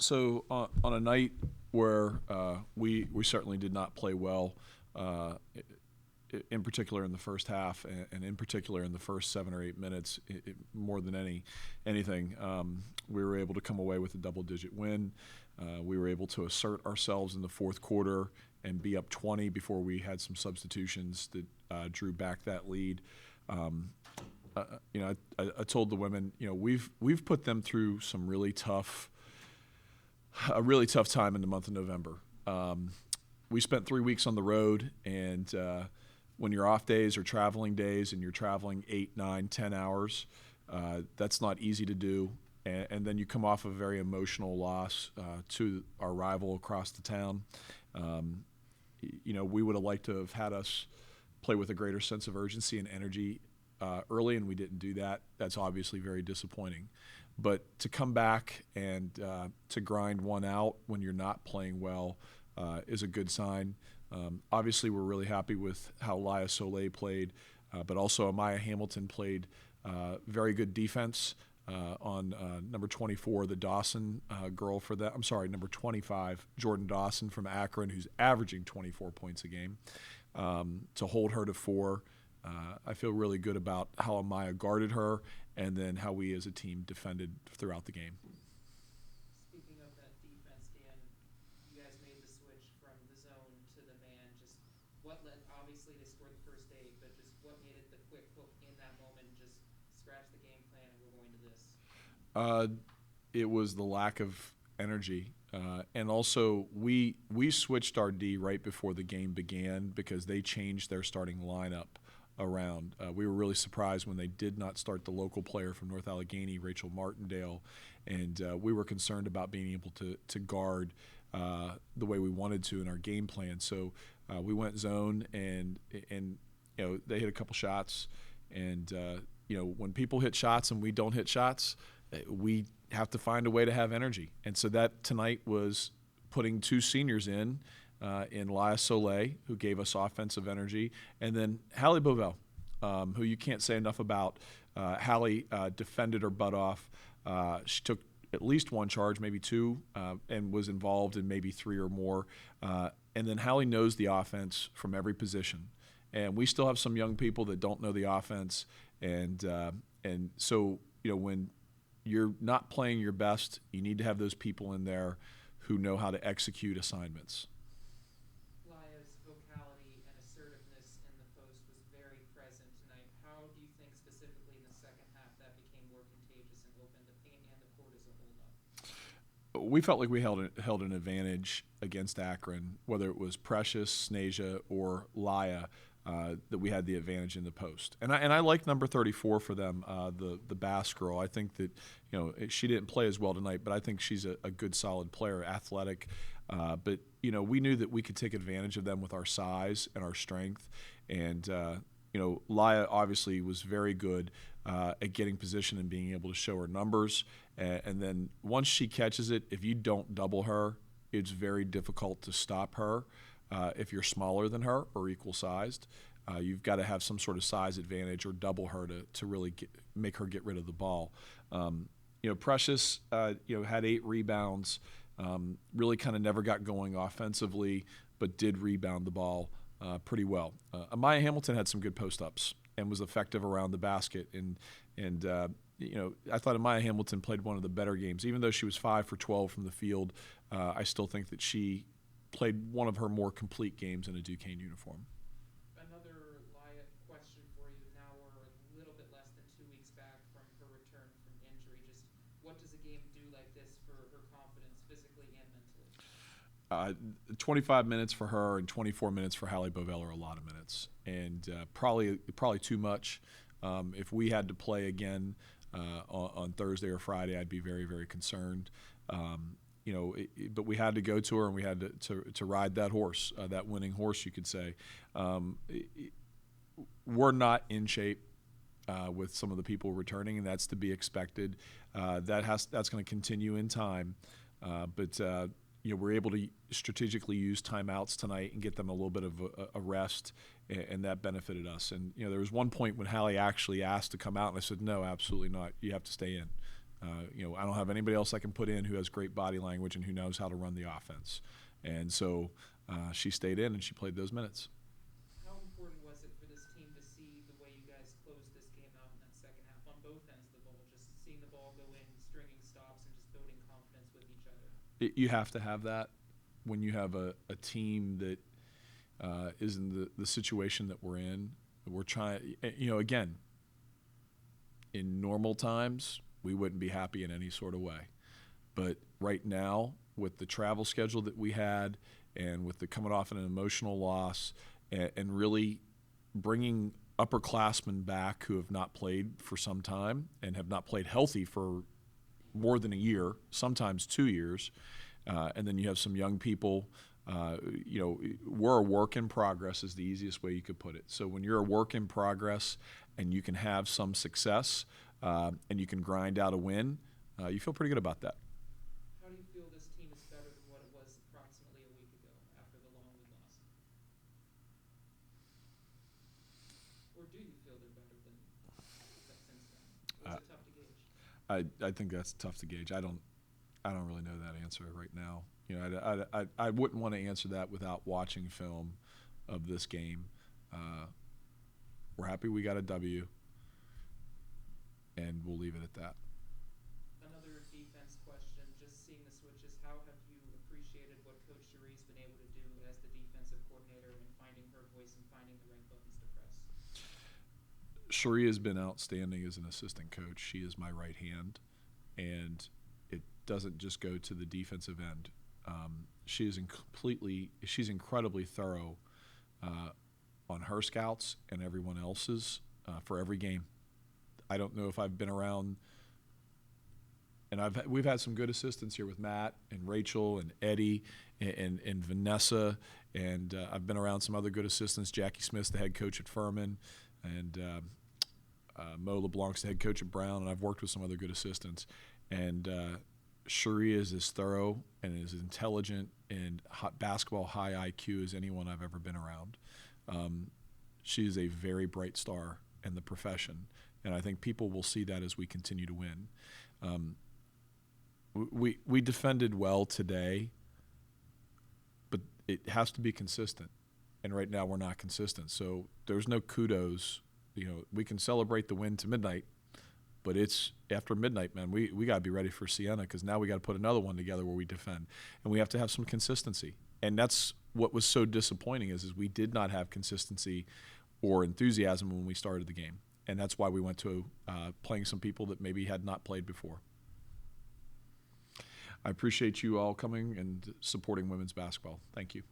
So on a night where we certainly did not play well, uh, in particular in the first half, and in particular in the first 7 or 8 minutes, more than anything, we were able to come away with a double-digit win. We were able to assert ourselves in the fourth quarter and be up 20 before we had some substitutions that drew back that lead. Um, I told the women, we've put them through some a really tough time in the month of November. We spent 3 weeks on the road, and when your off days are traveling days and you're traveling 8, 9, 10 hours, that's not easy to do. And then you come off a very emotional loss to our rival across the town. Um, we would have liked to have had us play with a greater sense of urgency and energy early, and we didn't do that. That's obviously very disappointing. But to come back and to grind one out when you're not playing well is a good sign. Obviously, we're really happy with how Laya Soleil played, but also Amaya Hamilton played very good defense on number 24, the Dawson girl for that. I'm sorry, number 25, Jordan Dawson from Akron, who's averaging 24 points a game. To hold her to 4, I feel really good about how Amaya guarded her and then how we as a team defended throughout the game. Speaking of that defense, Dan, you guys made the switch from the zone to the man. Just what led, obviously they scored the first 8, but just what made it the quick hook in that moment, just scratch the game plan and we're going to this? Uh, it was the lack of energy. And also, we switched our D right before the game began because they changed their starting lineup around. We were really surprised when they did not start the local player from North Allegheny, Rachel Martindale, and we were concerned about being able to guard the way we wanted to in our game plan. So we went zone, and they hit a couple shots, and when people hit shots and we don't hit shots, we have to find a way to have energy. And so that tonight was putting 2 seniors in Laya Soleil, who gave us offensive energy, and then Hallie Bovell, who you can't say enough about. Hallie defended her butt off. She took at least 1 charge, maybe 2, and was involved in maybe 3 or more. And then Hallie knows the offense from every position. And we still have some young people that don't know the offense. And so, when you're not playing your best, you need to have those people in there who know how to execute assignments. Laya's vocality and assertiveness in the post was very present tonight. How do you think specifically in the second half that became more contagious and opened the paint and the court as a whole up? We felt like we held an advantage against Akron, whether it was Precious, Snasia, or Laya, that we had the advantage in the post. And I like number 34 for them, the Bass girl. I think that she didn't play as well tonight, but I think she's a good, solid player, athletic. But we knew that we could take advantage of them with our size and our strength. And Laya obviously was very good at getting position and being able to show her numbers. And then once she catches it, if you don't double her, it's very difficult to stop her. If you're smaller than her or equal sized, you've got to have some sort of size advantage or double her to really make her get rid of the ball. Precious, had 8 rebounds, really kind of never got going offensively, but did rebound the ball pretty well. Amaya Hamilton had some good post-ups and was effective around the basket. And I thought Amaya Hamilton played one of the better games. Even though she was 5 for 12 from the field, I still think that she played one of her more complete games in a Duquesne uniform. Another Laya question for you. Now we're a little bit less than 2 weeks back from her return from injury. Just what does a game do like this for her confidence physically and mentally? 25 minutes for her and 24 minutes for Hallie Bovell are a lot of minutes, and probably too much. If we had to play again on Thursday or Friday, I'd be very, very concerned. But we had to go to her, and we had to ride that horse, that winning horse, you could say. We're not in shape with some of the people returning, and that's to be expected. That's going to continue in time, but we're able to strategically use timeouts tonight and get them a little bit of a rest, and that benefited us. And there was one point when Hallie actually asked to come out, and I said, no, absolutely not. You have to stay in. I don't have anybody else I can put in who has great body language and who knows how to run the offense. And so she stayed in and she played those minutes. How important was it for this team to see the way you guys closed this game out in that second half on both ends of the ball, just seeing the ball go in, stringing stops, and just building confidence with each other? You have to have that when you have a team that is in the situation that we're in. We're trying, again, in normal times, we wouldn't be happy in any sort of way. But right now, with the travel schedule that we had and with the coming off an emotional loss and really bringing upperclassmen back who have not played for some time and have not played healthy for more than a year, sometimes 2 years, and then you have some young people. We're a work in progress is the easiest way you could put it. So when you're a work in progress and you can have some success and you can grind out a win, you feel pretty good about that. How do you feel this team is better than what it was approximately a week ago after the long lead loss? Or do you feel they're better than since then? Or is it tough to gauge? I think that's tough to gauge. I don't really know that answer right now. I wouldn't want to answer that without watching film of this game. We're happy we got a W, and we'll leave it at that. Another defense question, just seeing the switches, how have you appreciated what Coach Cherie's been able to do as the defensive coordinator and finding her voice and finding the right buttons to press? Cherie has been outstanding as an assistant coach. She is my right hand, and it doesn't just go to the defensive end. She's incredibly thorough on her scouts and everyone else's for every game. I don't know if I've been around, and we've had some good assistants here with Matt and Rachel and Eddie and Vanessa, and I've been around some other good assistants. Jackie Smith's the head coach at Furman, and Mo LeBlanc's the head coach at Brown, and I've worked with some other good assistants. And Cherie is as thorough and as intelligent and basketball high IQ as anyone I've ever been around. She is a very bright star in the profession, and I think people will see that as we continue to win. We defended well today, but it has to be consistent, and right now we're not consistent. So there's no kudos. We can celebrate the win to midnight, but it's after midnight, man. We got to be ready for Siena because now we got to put another one together where we defend, and we have to have some consistency. And that's what was so disappointing is we did not have consistency or enthusiasm when we started the game, and that's why we went to playing some people that maybe had not played before. I appreciate you all coming and supporting women's basketball. Thank you.